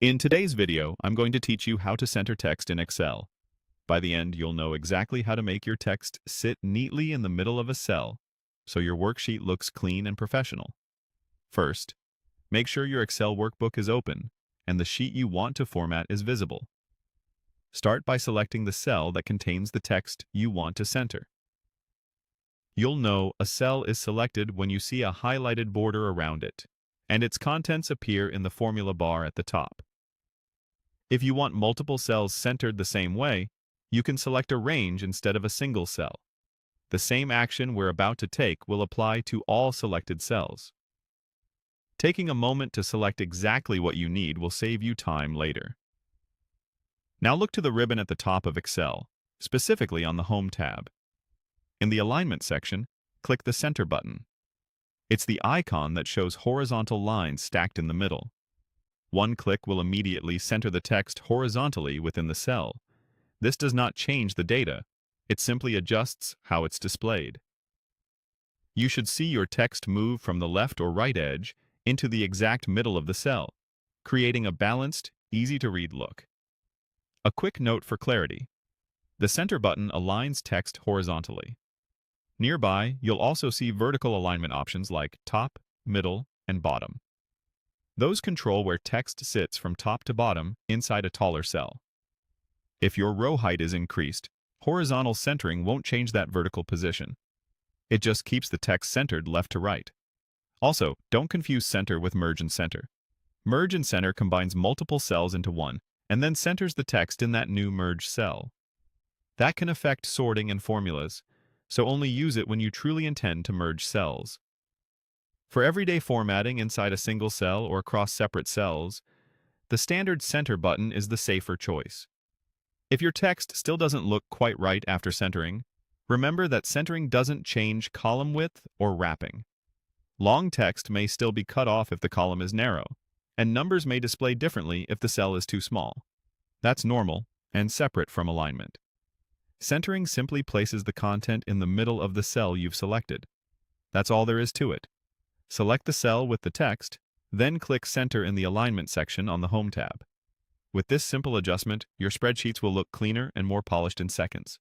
In today's video, I'm going to teach you how to center text in Excel. By the end, you'll know exactly how to make your text sit neatly in the middle of a cell, so your worksheet looks clean and professional. First, make sure your Excel workbook is open and the sheet you want to format is visible. Start by selecting the cell that contains the text you want to center. You'll know a cell is selected when you see a highlighted border around it, and its contents appear in the formula bar at the top. If you want multiple cells centered the same way, you can select a range instead of a single cell. The same action we're about to take will apply to all selected cells. Taking a moment to select exactly what you need will save you time later. Now look to the ribbon at the top of Excel, specifically on the Home tab. In the Alignment section, click the Center button. It's the icon that shows horizontal lines stacked in the middle. One click will immediately center the text horizontally within the cell. This does not change the data. It simply adjusts how it's displayed. You should see your text move from the left or right edge into the exact middle of the cell, creating a balanced, easy-to-read look. A quick note for clarity. The Center button aligns text horizontally. Nearby, you'll also see vertical alignment options like top, middle, and bottom. Those control where text sits from top to bottom inside a taller cell. If your row height is increased, horizontal centering won't change that vertical position. It just keeps the text centered left to right. Also, don't confuse center with merge and center. Merge and center combines multiple cells into one, and then centers the text in that new merged cell. That can affect sorting and formulas, so only use it when you truly intend to merge cells. For everyday formatting inside a single cell or across separate cells, the standard Center button is the safer choice. If your text still doesn't look quite right after centering, remember that centering doesn't change column width or wrapping. Long text may still be cut off if the column is narrow, and numbers may display differently if the cell is too small. That's normal and separate from alignment. Centering simply places the content in the middle of the cell you've selected. That's all there is to it. Select the cell with the text, then click Center in the Alignment section on the Home tab. With this simple adjustment, your spreadsheets will look cleaner and more polished in seconds.